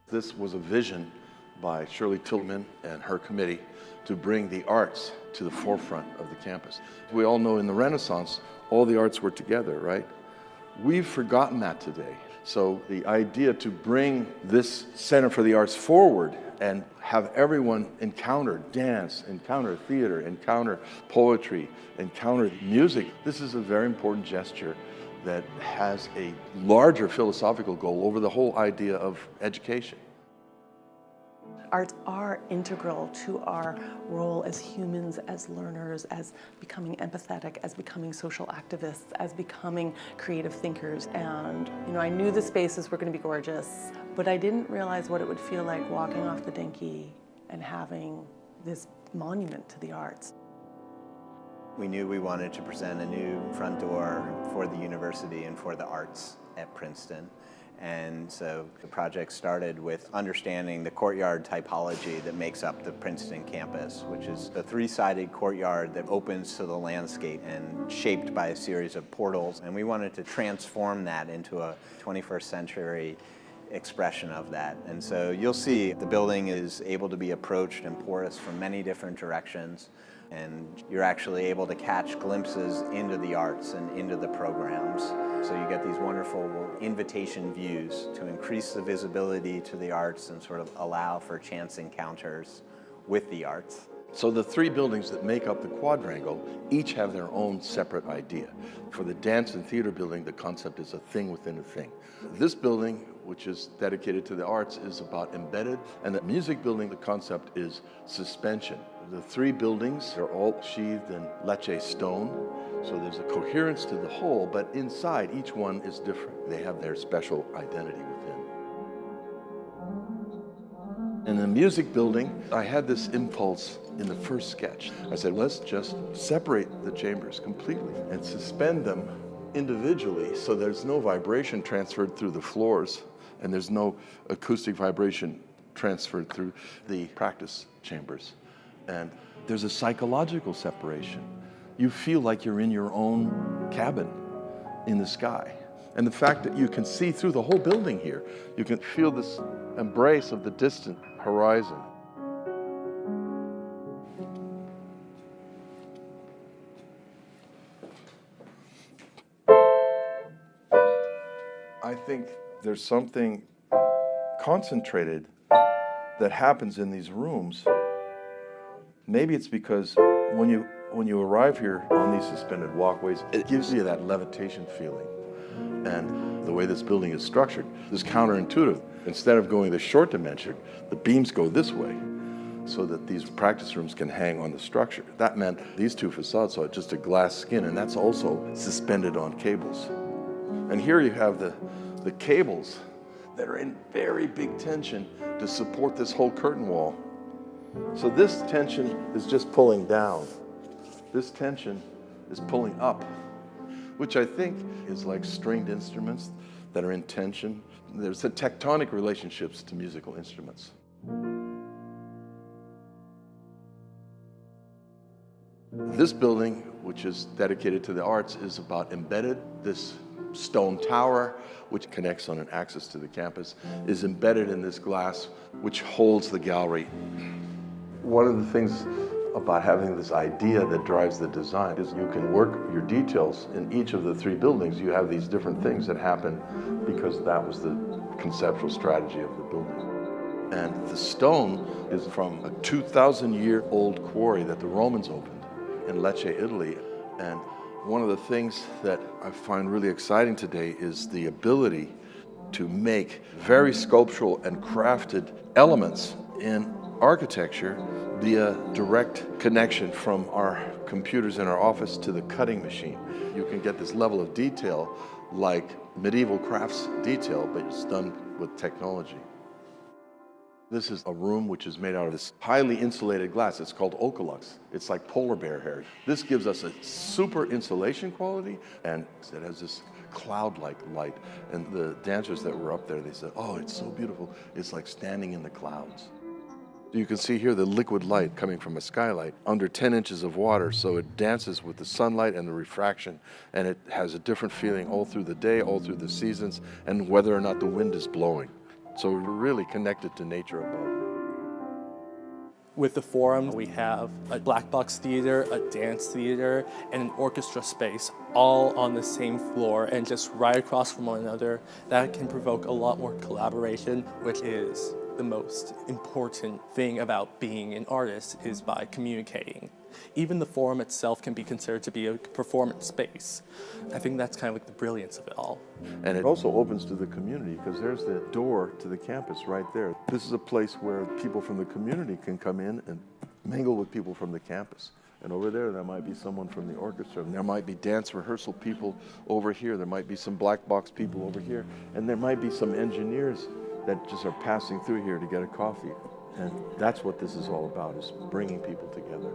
This was a vision by Shirley Tilghman and her committee to bring the arts to the forefront of the campus. We all know in the Renaissance, all the arts were together, right? We've forgotten that today. So the idea to bring this Center for the Arts forward and have everyone encounter dance, encounter theater, encounter poetry, encounter music, this is a very important gesture that has a larger philosophical goal over the whole idea of education. Arts are integral to our role as humans, as learners, as becoming empathetic, as becoming social activists, as becoming creative thinkers. And, I knew the spaces were going to be gorgeous, but I didn't realize what it would feel like walking off the dinky and having this monument to the arts. We knew we wanted to present a new front door for the university and for the arts at Princeton. And so the project started with understanding the courtyard typology that makes up the Princeton campus, which is a three-sided courtyard that opens to the landscape and shaped by a series of portals. And we wanted to transform that into a 21st century expression of that. And so you'll see the building is able to be approached and porous from many different directions. And you're actually able to catch glimpses into the arts and into the programs. So you get these wonderful invitation views to increase the visibility to the arts and sort of allow for chance encounters with the arts. So the three buildings that make up the quadrangle each have their own separate idea. For the dance and theater building, the concept is a thing within a thing. This building, which is dedicated to the arts, is about embedded, and the music building, the concept is suspension. The three buildings are all sheathed in Lecce stone, so there's a coherence to the whole, but inside each one is different. They have their special identity within. In the music building, I had this impulse in the first sketch. I said, let's just separate the chambers completely and suspend them individually so there's no vibration transferred through the floors and there's no acoustic vibration transferred through the practice chambers. And there's a psychological separation. You feel like you're in your own cabin in the sky. And the fact that you can see through the whole building here, you can feel this embrace of the distant horizon. I think there's something concentrated that happens in these rooms. Maybe it's because when you arrive here on these suspended walkways, it gives you that levitation feeling. And the way this building is structured is counterintuitive. Instead of going the short dimension, the beams go this way so that these practice rooms can hang on the structure. That meant these two facades saw just a glass skin, and that's also suspended on cables. And here you have the cables that are in very big tension to support this whole curtain wall. So this tension is just pulling down. This tension is pulling up, which I think is like stringed instruments that are in tension. There's the tectonic relationships to musical instruments. This building, which is dedicated to the arts, is about embedded. This stone tower, which connects on an axis to the campus, is embedded in this glass, which holds the gallery. One of the things about having this idea that drives the design is you can work your details in each of the three buildings. You have these different things that happen because that was the conceptual strategy of the building. And the stone is from a 2,000-year-old quarry that the Romans opened in Lecce, Italy. And one of the things that I find really exciting today is the ability to make very sculptural and crafted elements in architecture via direct connection from our computers in our office to the cutting machine. You can get this level of detail like medieval crafts detail, but it's done with technology. This is a room which is made out of this highly insulated glass. It's called Ocalux. It's like polar bear hair. This gives us a super insulation quality, and it has this cloud-like light. And the dancers that were up there, they said, oh, it's so beautiful. It's like standing in the clouds. You can see here the liquid light coming from a skylight under 10 inches of water, so it dances with the sunlight and the refraction, and it has a different feeling all through the day, all through the seasons, and whether or not the wind is blowing. So we're really connected to nature above. With the Forum, we have a black box theater, a dance theater, and an orchestra space all on the same floor and just right across from one another. That can provoke a lot more collaboration, which is the most important thing about being an artist, is by communicating. Even the Forum itself can be considered to be a performance space. I think that's kind of like the brilliance of it all. And it also opens to the community because there's the door to the campus right there. This is a place where people from the community can come in and mingle with people from the campus. And over there might be someone from the orchestra, and there might be dance rehearsal people over here, there might be some black box people over here, and there might be some engineers that just are passing through here to get a coffee. And that's what this is all about, is bringing people together.